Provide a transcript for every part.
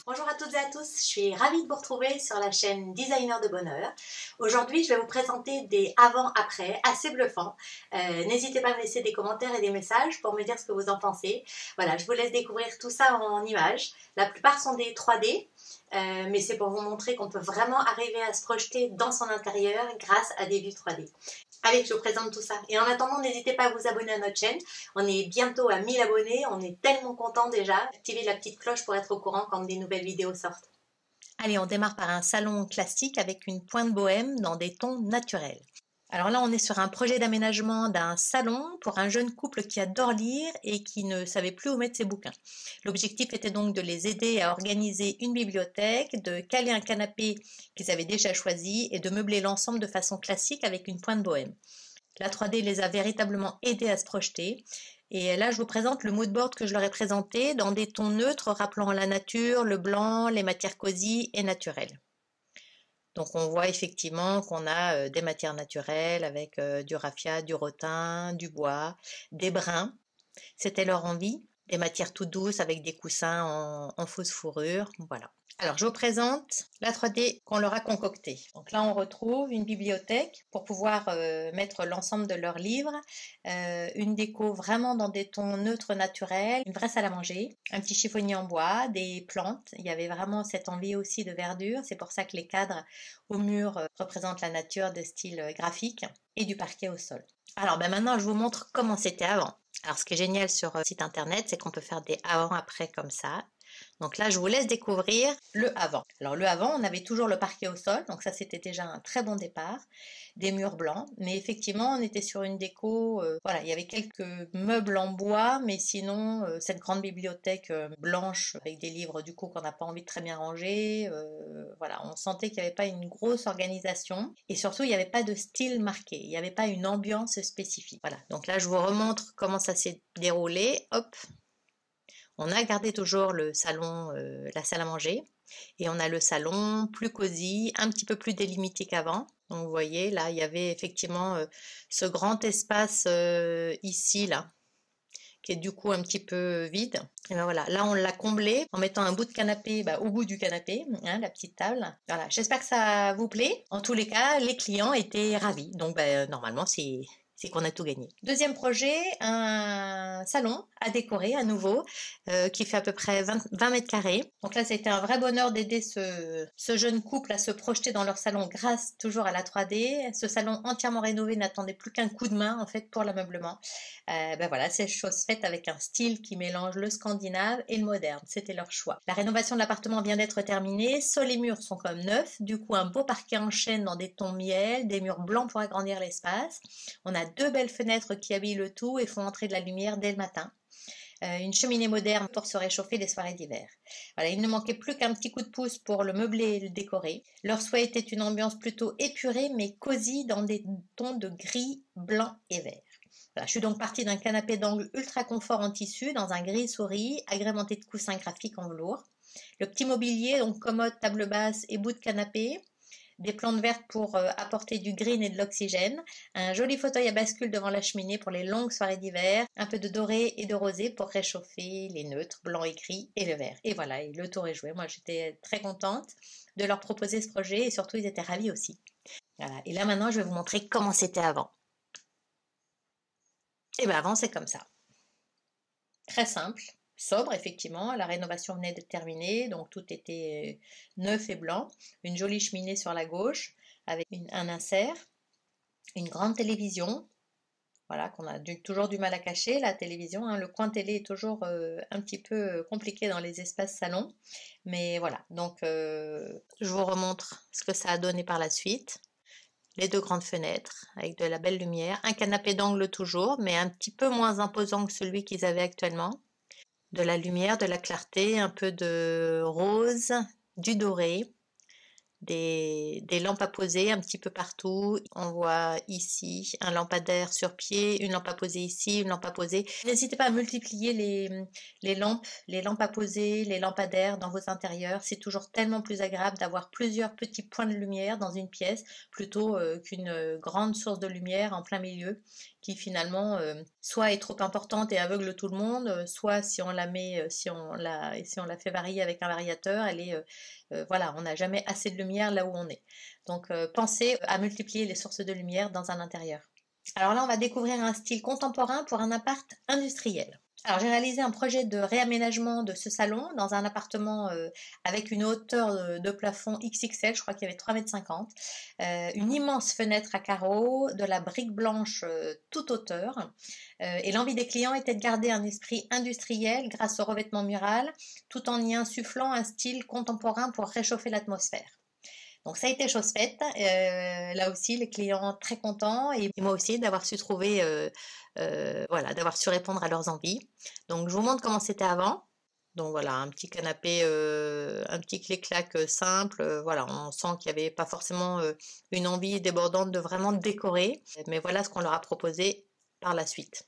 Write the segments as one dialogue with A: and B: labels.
A: Bonjour à toutes et à tous, je suis ravie de vous retrouver sur la chaîne Designer de Bonheur. Aujourd'hui, je vais vous présenter des avant-après assez bluffants. N'hésitez pas à me laisser des commentaires et des messages pour me dire ce que vous en pensez. Voilà, je vous laisse découvrir tout ça en images. La plupart sont des 3D, mais c'est pour vous montrer qu'on peut vraiment arriver à se projeter dans son intérieur grâce à des vues 3D. Allez, je vous présente tout ça. Et en attendant, n'hésitez pas à vous abonner à notre chaîne. On est bientôt à 1000 abonnés. On est tellement contents déjà. Activez la petite cloche pour être au courant quand des nouvelles vidéos sortent. Allez, on démarre par un salon classique avec une pointe bohème dans des tons naturels. Alors là, on est sur un projet d'aménagement d'un salon pour un jeune couple qui adore lire et qui ne savait plus où mettre ses bouquins. L'objectif était donc de les aider à organiser une bibliothèque, de caler un canapé qu'ils avaient déjà choisi et de meubler l'ensemble de façon classique avec une pointe bohème. La 3D les a véritablement aidés à se projeter. Et là, je vous présente le mood board que je leur ai présenté dans des tons neutres rappelant la nature, le blanc, les matières cosy et naturelles. Donc on voit effectivement qu'on a des matières naturelles avec du raffia, du rotin, du bois, des brins. C'était leur envie. Des matières toutes douces avec des coussins en fausse fourrure. Voilà. Alors je vous présente la 3D qu'on leur a concoctée. Donc là on retrouve une bibliothèque pour pouvoir mettre l'ensemble de leurs livres, une déco vraiment dans des tons neutres naturels, une vraie salle à manger, un petit chiffonnier en bois, des plantes. Il y avait vraiment cette envie aussi de verdure. C'est pour ça que les cadres au mur représentent la nature de style graphique et du parquet au sol. Alors maintenant je vous montre comment c'était avant. Alors ce qui est génial sur le site internet, c'est qu'on peut faire des avant-après comme ça. Donc là, je vous laisse découvrir le avant. Alors le avant, on avait toujours le parquet au sol, donc ça c'était déjà un très bon départ. Des murs blancs, mais effectivement, on était sur une déco, voilà, il y avait quelques meubles en bois, mais sinon, cette grande bibliothèque blanche avec des livres du coup qu'on n'a pas envie de très bien ranger, voilà, on sentait qu'il n'y avait pas une grosse organisation, et surtout, il n'y avait pas de style marqué, il n'y avait pas une ambiance spécifique. Voilà, donc là, je vous remontre comment ça s'est déroulé, hop. On a gardé toujours le salon, la salle à manger, et on a le salon plus cosy, un petit peu plus délimité qu'avant. Donc vous voyez, là, il y avait effectivement ce grand espace ici, là, qui est du coup un petit peu vide. Et ben voilà, là on l'a comblé en mettant un bout de canapé au bout du canapé, hein, la petite table. Voilà, j'espère que ça vous plaît. En tous les cas, les clients étaient ravis. Donc normalement, c'est qu'on a tout gagné. Deuxième projet, un salon à décorer à nouveau qui fait à peu près 20 mètres carrés. Donc là, c'était un vrai bonheur d'aider ce jeune couple à se projeter dans leur salon grâce toujours à la 3D. Ce salon entièrement rénové n'attendait plus qu'un coup de main en fait pour l'ameublement. Voilà, c'est chose faite avec un style qui mélange le scandinave et le moderne. C'était leur choix. La rénovation de l'appartement vient d'être terminée. Sol et murs sont comme neufs. Du coup, un beau parquet en chêne dans des tons miel, des murs blancs pour agrandir l'espace. On a deux belles fenêtres qui habillent le tout et font entrer de la lumière dès le matin. Une cheminée moderne pour se réchauffer les soirées d'hiver. Voilà, il ne manquait plus qu'un petit coup de pouce pour le meubler et le décorer. Leur souhait était une ambiance plutôt épurée mais cosy dans des tons de gris, blanc et vert. Voilà, je suis donc partie d'un canapé d'angle ultra confort en tissu dans un gris souris agrémenté de coussins graphiques en velours. Le petit mobilier, donc commode, table basse et bout de canapé. Des plantes vertes pour apporter du green et de l'oxygène, un joli fauteuil à bascule devant la cheminée pour les longues soirées d'hiver, un peu de doré et de rosé pour réchauffer les neutres, blanc et gris et le vert. Et voilà, et le tour est joué. Moi, j'étais très contente de leur proposer ce projet et surtout, ils étaient ravis aussi. Voilà. Et là, maintenant, je vais vous montrer comment c'était avant. Et bien, avant, c'est comme ça. Très simple. Sobre, effectivement, la rénovation venait de terminer, donc tout était neuf et blanc. Une jolie cheminée sur la gauche avec un insert, une grande télévision, voilà, qu'on a toujours du mal à cacher, la télévision, hein. Le coin télé est toujours un petit peu compliqué dans les espaces salons, mais voilà, donc je vous remontre ce que ça a donné par la suite. Les deux grandes fenêtres avec de la belle lumière, un canapé d'angle toujours, mais un petit peu moins imposant que celui qu'ils avaient actuellement. De la lumière, de la clarté, un peu de rose, du doré, des lampes à poser un petit peu partout. On voit ici un lampadaire sur pied, une lampe à poser ici, une lampe à poser. N'hésitez pas à multiplier les lampes à poser, les lampadaires dans vos intérieurs. C'est toujours tellement plus agréable d'avoir plusieurs petits points de lumière dans une pièce plutôt qu'une grande source de lumière en plein milieu qui finalement soit est trop importante et aveugle tout le monde, soit si on la met, si on la fait varier avec un variateur, elle est voilà, on n'a jamais assez de lumière là où on est. Donc pensez à multiplier les sources de lumière dans un intérieur. Alors là, on va découvrir un style contemporain pour un appart industriel. Alors j'ai réalisé un projet de réaménagement de ce salon dans un appartement avec une hauteur de plafond XXL, je crois qu'il y avait 3,50 m, une immense fenêtre à carreaux, de la brique blanche toute hauteur. Et l'envie des clients était de garder un esprit industriel grâce au revêtement mural, tout en y insufflant un style contemporain pour réchauffer l'atmosphère. Donc ça a été chose faite, là aussi les clients très contents et moi aussi d'avoir su trouver, voilà, d'avoir su répondre à leurs envies. Donc je vous montre comment c'était avant. Donc voilà, un petit canapé, un petit clic-clac simple, voilà, on sent qu'il n'y avait pas forcément une envie débordante de vraiment décorer, mais voilà ce qu'on leur a proposé par la suite.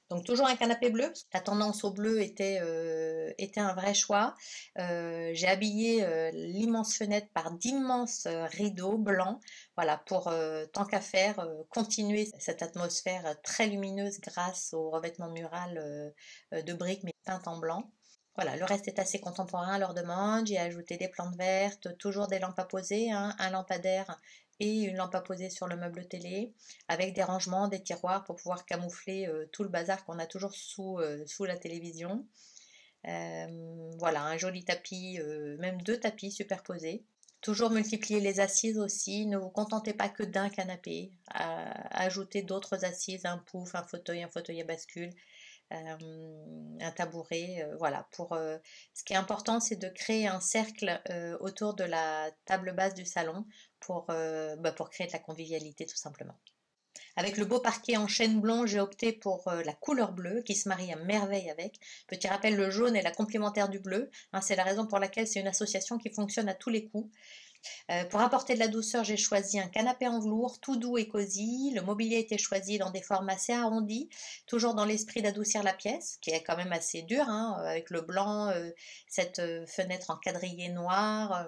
A: Donc toujours un canapé bleu, la tendance au bleu était un vrai choix. J'ai habillé l'immense fenêtre par d'immenses rideaux blancs, voilà, pour tant qu'à faire continuer cette atmosphère très lumineuse grâce au revêtement mural de briques mais peint en blanc. Voilà, le reste est assez contemporain à leur demande. J'ai ajouté des plantes vertes, toujours des lampes à poser, hein, un lampadaire et une lampe à poser sur le meuble télé, avec des rangements, des tiroirs pour pouvoir camoufler tout le bazar qu'on a toujours sous la télévision. Voilà, un joli tapis, même 2 tapis superposés. Toujours multiplier les assises aussi, ne vous contentez pas que d'un canapé, ajoutez d'autres assises, un pouf, un fauteuil à bascule, un tabouret, voilà. Ce qui est important, c'est de créer un cercle autour de la table basse du salon pour créer de la convivialité tout simplement. Avec le beau parquet en chêne blond, j'ai opté pour la couleur bleue qui se marie à merveille avec. Petit rappel, le jaune est la complémentaire du bleu, hein, c'est la raison pour laquelle c'est une association qui fonctionne à tous les coups. Pour apporter de la douceur, j'ai choisi un canapé en velours tout doux et cosy. Le mobilier a été choisi dans des formes assez arrondies, toujours dans l'esprit d'adoucir la pièce, qui est quand même assez dure, hein, avec le blanc, cette fenêtre en quadrillé noir,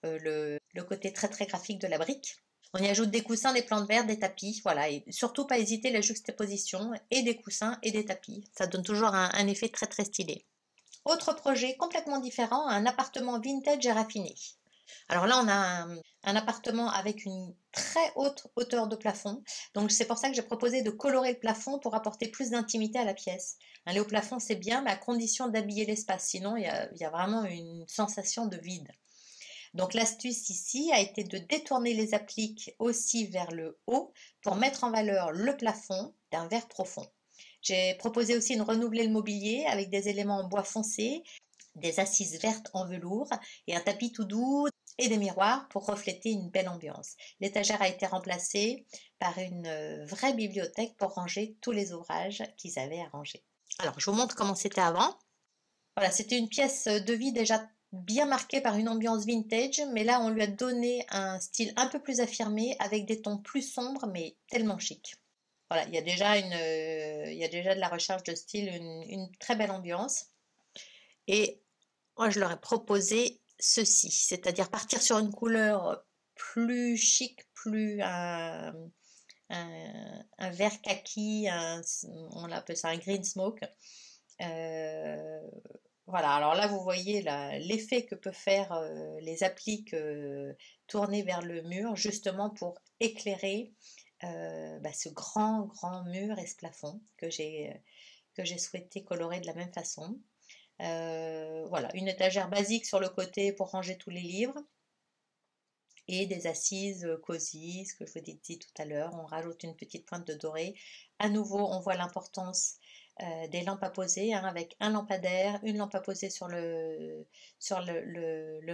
A: le côté très très graphique de la brique. On y ajoute des coussins, des plantes vertes, des tapis, voilà, et surtout pas hésiter la juxtaposition et des coussins et des tapis. Ça donne toujours un effet très très stylé. Autre projet complètement différent, un appartement vintage et raffiné. Alors là, on a un appartement avec une très haute hauteur de plafond. Donc c'est pour ça que j'ai proposé de colorer le plafond pour apporter plus d'intimité à la pièce. Aller au plafond, c'est bien, mais à condition d'habiller l'espace. Sinon, il y a vraiment une sensation de vide. Donc l'astuce ici a été de détourner les appliques aussi vers le haut pour mettre en valeur le plafond d'un vert profond. J'ai proposé aussi de renouveler le mobilier avec des éléments en bois foncé, des assises vertes en velours et un tapis tout doux et des miroirs pour refléter une belle ambiance. L'étagère a été remplacée par une vraie bibliothèque pour ranger tous les ouvrages qu'ils avaient à ranger. Alors, je vous montre comment c'était avant. Voilà, c'était une pièce de vie déjà bien marquée par une ambiance vintage, mais là, on lui a donné un style un peu plus affirmé avec des tons plus sombres, mais tellement chic. Voilà, il y a déjà de la recherche de style, une très belle ambiance. Et moi, je leur ai proposé ceci, c'est-à-dire partir sur une couleur plus chic, plus un vert kaki, on appelle ça un green smoke. Voilà, alors là vous voyez l'effet que peut faire les appliques tournées vers le mur, justement pour éclairer ce grand mur et ce plafond que j'ai souhaité colorer de la même façon. Voilà, une étagère basique sur le côté pour ranger tous les livres et des assises cosy, ce que je vous ai dit tout à l'heure. On rajoute une petite pointe de doré. À nouveau, on voit l'importance des lampes à poser, hein, avec un lampadaire, une lampe à poser sur le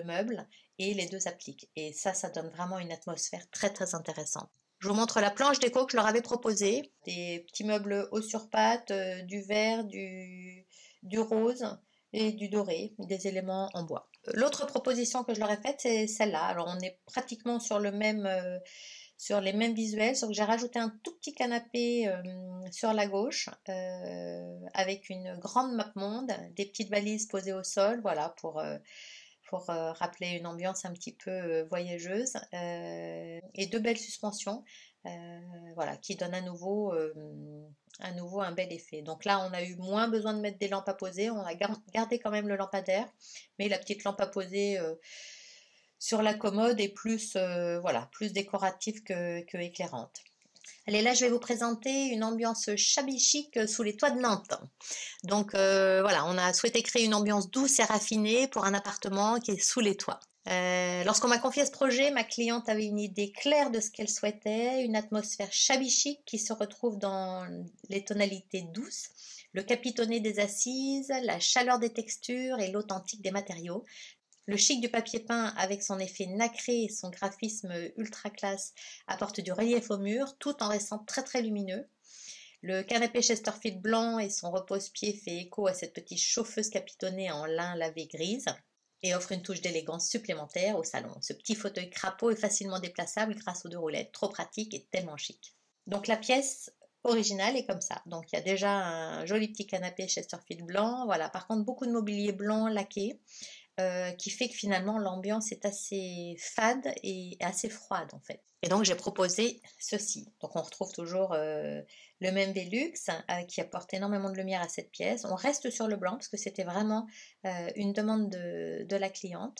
A: meuble et les 2 appliques. Et ça donne vraiment une atmosphère très très intéressante. Je vous montre la planche déco que je leur avais proposée. Des petits meubles haut sur pattes, du vert, du rose et du doré, des éléments en bois. L'autre proposition que je leur ai faite, c'est celle-là. Alors on est pratiquement sur le même, sur les mêmes visuels, sauf que j'ai rajouté un tout petit canapé sur la gauche avec une grande map monde, des petites valises posées au sol, voilà, pour rappeler une ambiance un petit peu voyageuse, et deux belles suspensions, voilà, qui donnent à nouveau un bel effet. Donc là, on a eu moins besoin de mettre des lampes à poser, on a gardé quand même le lampadaire, mais la petite lampe à poser sur la commode est plus, voilà, plus décorative que éclairante. Allez, là, je vais vous présenter une ambiance shabby chic sous les toits de Nantes. Donc voilà, on a souhaité créer une ambiance douce et raffinée pour un appartement qui est sous les toits. Lorsqu'on m'a confié ce projet, ma cliente avait une idée claire de ce qu'elle souhaitait, une atmosphère shabby chic qui se retrouve dans les tonalités douces, le capitonné des assises, la chaleur des textures et l'authentique des matériaux. Le chic du papier peint avec son effet nacré et son graphisme ultra classe apporte du relief au mur tout en restant très très lumineux. Le canapé Chesterfield blanc et son repose-pied fait écho à cette petite chauffeuse capitonnée en lin lavé grise et offre une touche d'élégance supplémentaire au salon. Ce petit fauteuil crapaud est facilement déplaçable grâce aux deux roulettes, trop pratique et tellement chic. Donc la pièce originale est comme ça. Donc il y a déjà un joli petit canapé Chesterfield blanc, voilà. Par contre beaucoup de mobilier blanc laqué. Qui fait que finalement l'ambiance est assez fade et assez froide en fait. Et donc j'ai proposé ceci. Donc on retrouve toujours le même Velux qui apporte énormément de lumière à cette pièce. On reste sur le blanc parce que c'était vraiment une demande de la cliente.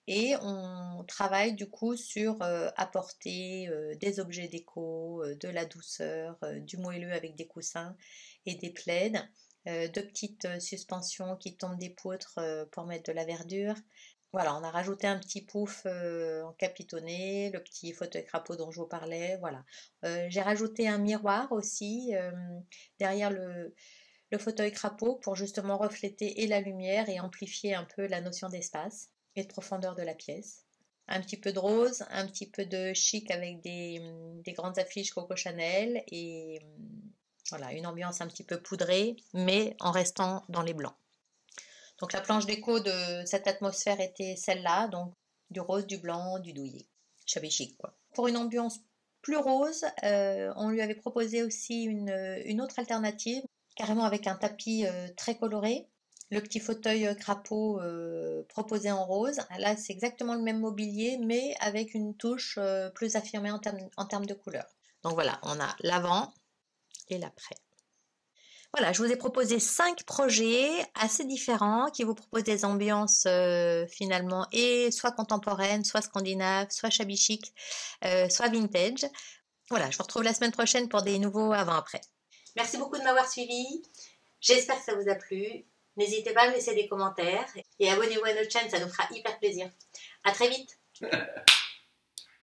A: Et on travaille du coup sur apporter des objets déco, de la douceur, du moelleux avec des coussins et des plaids. Deux petites suspensions qui tombent des poutres pour mettre de la verdure. Voilà, on a rajouté un petit pouf en capitonné, le petit fauteuil crapaud dont je vous parlais, voilà. J'ai rajouté un miroir aussi derrière le fauteuil crapaud pour justement refléter et la lumière et amplifier un peu la notion d'espace et de profondeur de la pièce. Un petit peu de rose, un petit peu de chic avec des grandes affiches Coco Chanel et voilà, une ambiance un petit peu poudrée, mais en restant dans les blancs. Donc la planche déco de cette atmosphère était celle-là, donc du rose, du blanc, du douillet. Shabby chic, quoi. Pour une ambiance plus rose, on lui avait proposé aussi une autre alternative, carrément avec un tapis très coloré. Le petit fauteuil crapaud proposé en rose. Là, c'est exactement le même mobilier, mais avec une touche plus affirmée en termes de couleur. Donc voilà, on a l'avant et l'après. Voilà, je vous ai proposé 5 projets assez différents qui vous proposent des ambiances finalement et soit contemporaines, soit scandinaves, soit shabby chic, soit vintage. Voilà, je vous retrouve la semaine prochaine pour des nouveaux avant-après. Merci beaucoup de m'avoir suivi. J'espère que ça vous a plu. N'hésitez pas à me laisser des commentaires et abonnez-vous à notre chaîne, ça nous fera hyper plaisir. À très vite.